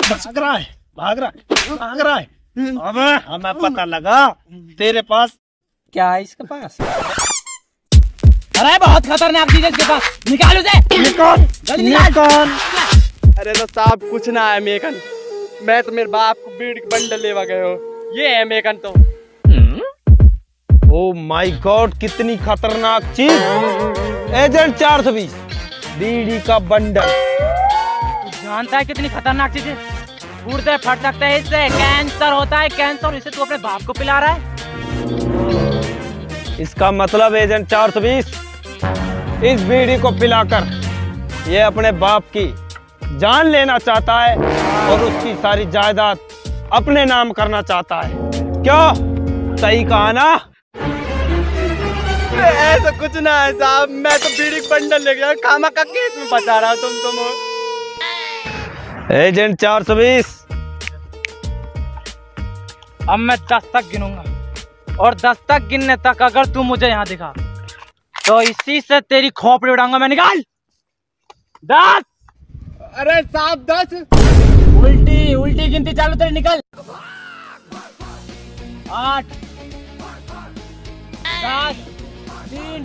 भाग रहा है, भाग रहा है, भाग रहा है। अबे हमें पता लगा तेरे पास क्या है इसके पास। अरे बहुत खतरनाक चीज है इसके पास, निकाल उसे। निकाल, निकाल। अरे तो साहब कुछ ना है मेकन, मैं तो मेरे बाप को बीड़ी के बंडल लेवा गए हो, ये है मेकन तो। ओ माय गॉड, कितनी खतरनाक चीज। एजेंट 420 बीड़ी का बंडल। तू जानता है कितनी खतरनाक चीज है? गुर्दे फट सकते हैं इससे, कैंसर होता है कैंसर। इसे तू अपने बाप को पिला रहा है। इसका मतलब एजेंट 420 इस बीड़ी को पिलाकर ये अपने बाप की जान लेना चाहता है और उसकी सारी जायदाद अपने नाम करना चाहता है। क्यों, सही कहा ना? ऐसा कुछ ना है साहब, मैं तो बीड़ी के बंडल ले गया, खामा का केस में बता रहा हूँ तुम। एजेंट 420 अब मैं 10 तक गिनूंगा और 10 तक गिनने तक अगर तू मुझे यहाँ दिखा तो इसी से तेरी खोपड़ी उड़ाऊंगा मैं। निकाल 10। अरे साहब 10। उल्टी उल्टी गिनती चालू तेरी, निकल। 8 7 3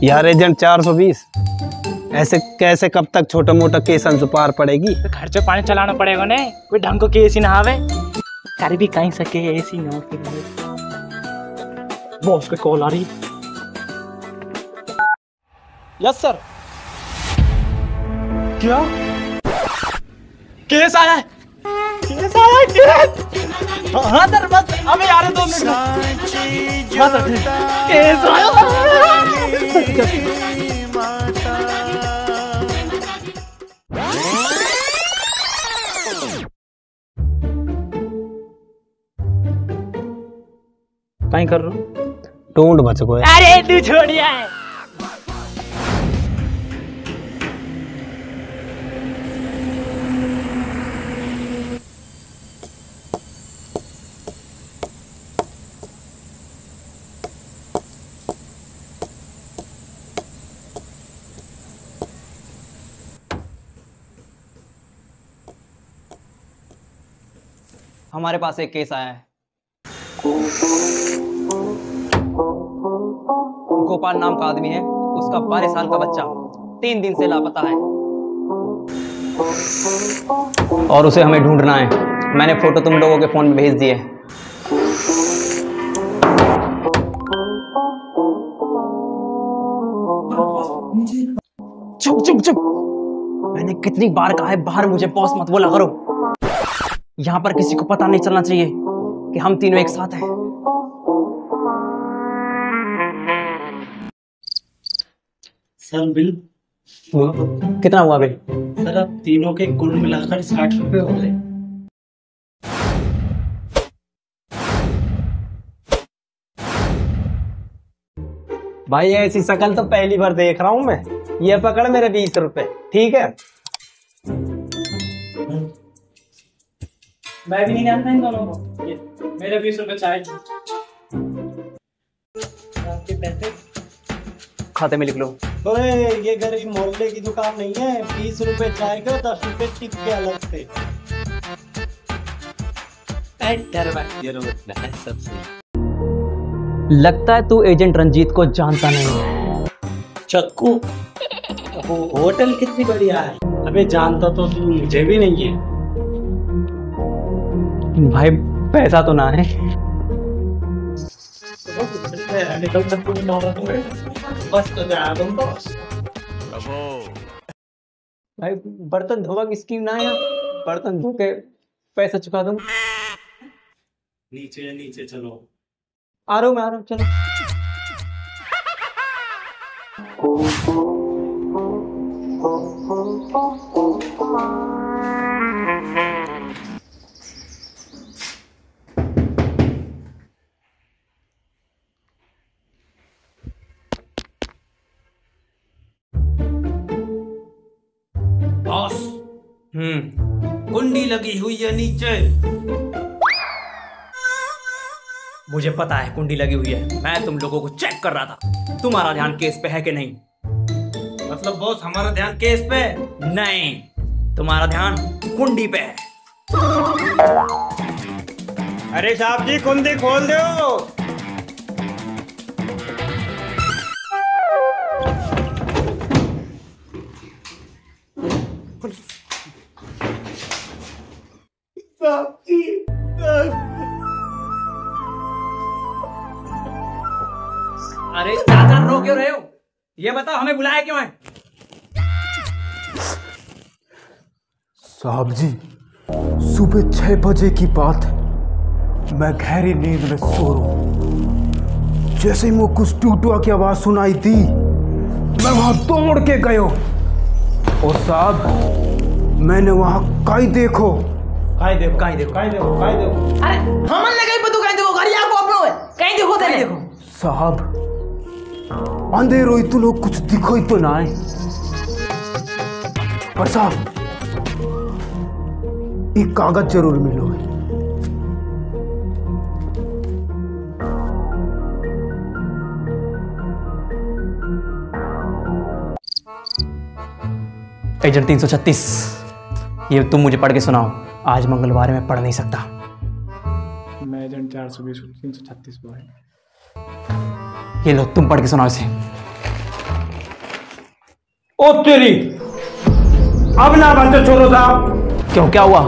यार एजेंट 420 ऐसे कैसे कब तक छोटा मोटा केस पार पड़ेगी? तो खर्चे पानी चलाना पड़ेगा ने, कोई ढंग को केस ही ना आवे, कर भी कहीं सके ऐसी ना हो। बॉस पे कॉल आ रही। Yes sir. क्या केस आया है? केस आया है, केस। हाँ सर, बस अभी आ रहे 2 मिनट में। हाँ सर, केस आया। कहीं कर रहा हूँ, ढूंढ बच गए। अरे तू छोड़िया है। हमारे पास एक केस आया है। गोपाल नाम का आदमी है, उसका 12 साल का बच्चा 3 दिन से लापता है और उसे हमें ढूंढना है। मैंने फोटो तुम लोगों के फोन में भेज दिए। चुप चुप चुप, मैंने कितनी बार कहा है बाहर मुझे बॉस मत बोला करो। यहाँ पर किसी को पता नहीं चलना चाहिए कि हम तीनों एक साथ हैं। सर बिल कितना हुआ बिल? सर अब तीनों के कुल मिलाकर 60 रुपए हो गए। भाई ऐसी शकल तो पहली बार देख रहा हूं मैं। ये पकड़ मेरे 20 रुपए, ठीक है? मैं भी नहीं जानता इन दोनों को। ये मेरे 20 रुपए चाय। आपके पैसे खाते में लिख लो। ओए ये गरीब मोहल्ले की दुकान नहीं है, 20 रुपए चाय के 10 रुपए टिप के अलग से। लगता है तू एजेंट रंजीत को जानता नहीं है। चक्कू होटल कितनी बढ़िया है। अबे जानता तो तू मुझे भी नहीं है। भाई पैसा तो ना है। बस तो जा तुम बस। भाई बर्तन धोवा की स्कीम ना है यहाँ? बर्तन धो के पैसा चुका दूं। नीचे नीचे चलो। आ रहा हूँ मैं, आ रहा हूँ, चलो। बॉस कुंडी लगी हुई है नीचे। मुझे पता है कुंडी लगी हुई है, मैं तुम लोगों को चेक कर रहा था तुम्हारा ध्यान केस पे है कि नहीं। मतलब बॉस हमारा ध्यान केस पे है? नहीं, तुम्हारा ध्यान कुंडी पे है। अरे साहब जी कुंडी खोल दो। अरे ज्यादा रो क्यों रहे हो? ये बताओ हमें बुलाया क्यों है? साहब जी, सुबह 6 बजे की बात है। मैं गहरी नींद में सो रहा हूं। जैसे ही मुझे कुछ टूटुआ की आवाज सुनाई दी, मैं वहां दौड़ के गयो। और साहब मैंने वहां काई देखो। काई देखो। अरे हमन ने कहीं बतू कहीं देखो घर यहाँ को अपनो है कहीं देखो तेरे साहब अंधेरो ही तो लोग कुछ दिखो ही तो ना है। पर साहब एक कागज जरूर मिलो है। एजेंट 336, ये तुम मुझे पढ़ के सुनाओ। आज मंगलवार में पढ़ नहीं सकता। मैं एजेंट 420 336 बॉय। ये लो तुम पढ़ के सुनाओ इसे। ओ तेरी, अब ना बंदो छोड़ो साहब। क्यों, क्या हुआ?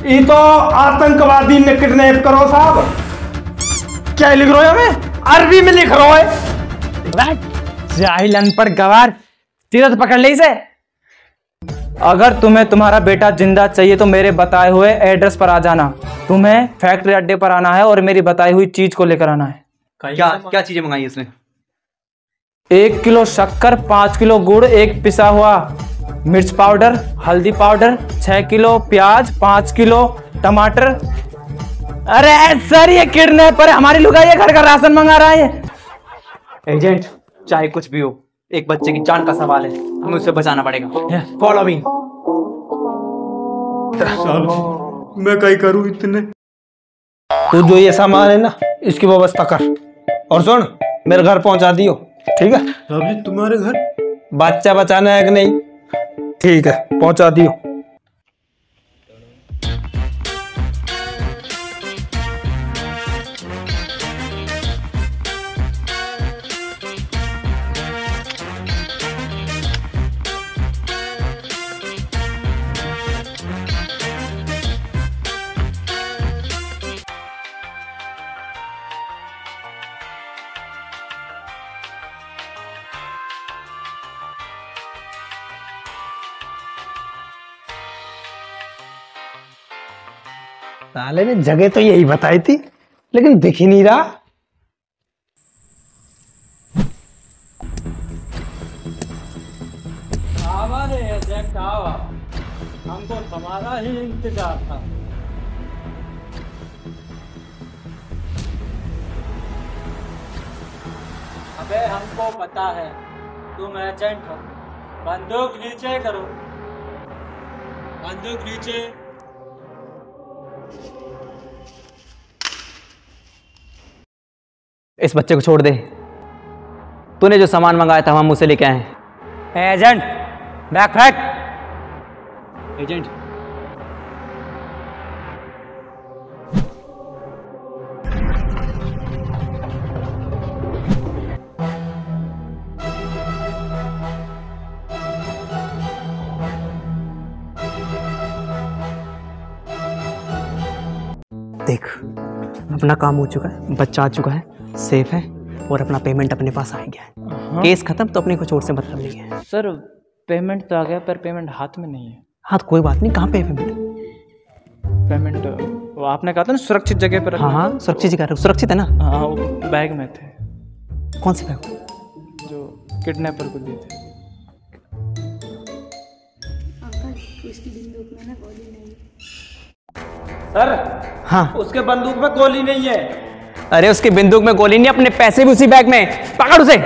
ये तो आतंकवादी ने किडनैप करो साहब। क्या लिख रहे हो? हमें अरबी में लिख रहा है। जाहिल अनपढ़ गवार, तीरथ पकड़ ले इसे। अगर तुम्हें तुम्हारा बेटा जिंदा चाहिए तो मेरे बताए हुए एड्रेस पर आ जाना। तुम्हें फैक्ट्री अड्डे पर आना है और मेरी बताई हुई चीज को लेकर आना है। क्या क्या चीजें मंगाई उसने? 1 किलो शक्कर, 5 किलो गुड़, 1 पिसा हुआ मिर्च पाउडर, हल्दी पाउडर, 6 किलो प्याज, 5 किलो टमाटर। अरे सर ये किडनैपर है, हमारी लुगाई घर का राशन मंगा रहा है। एजेंट चाहे कुछ भी हो, एक बच्चे की जान का सवाल है, हमें उसे बचाना पड़ेगा। Follow me. मैं क्या करूं इतने? तू जो ये सामान है ना इसकी व्यवस्था कर, और सुन मेरे घर पहुंचा दियो, ठीक है? साहब जी तुम्हारे घर? बच्चा बचाना है कि नहीं? ठीक है, पहुंचा दियो। साले ने जगह तो यही बताई थी लेकिन दिख ही नहीं रहा। हमको तुम्हारा ही इंतजार था। अबे हमको पता है तुम एजेंट हो। बंदूक नीचे करो, बंदूक नीचे। इस बच्चे को छोड़ दे। तूने जो सामान मंगाया था हम उसे लेके आए हैं। एजेंट बैग फेंक। एजेंट देख, अपना काम हो चुका है, बच्चा आ चुका है, सेफ है और अपना पेमेंट अपने पास आ गया है। केस खत्म, तो अपने को चोट से मतलब नहीं है। सर पेमेंट तो आ गया पर पेमेंट हाथ में नहीं है। हाँ तो कोई बात नहीं, कहाँ पे है पेमेंट? पेमेंट वो आपने कहा था ना सुरक्षित जगह पर हाँ हाँ सुरक्षित जगह, सुरक्षित है ना? हाँ वो बैग में थे। कौन से बैग? जो किडनैपर को दिए थे। सर हाँ उसके बंदूक में गोली नहीं है। अरे उसकी बंदूक में गोली नहीं, अपने पैसे भी उसी बैग में। पकड़ उसे।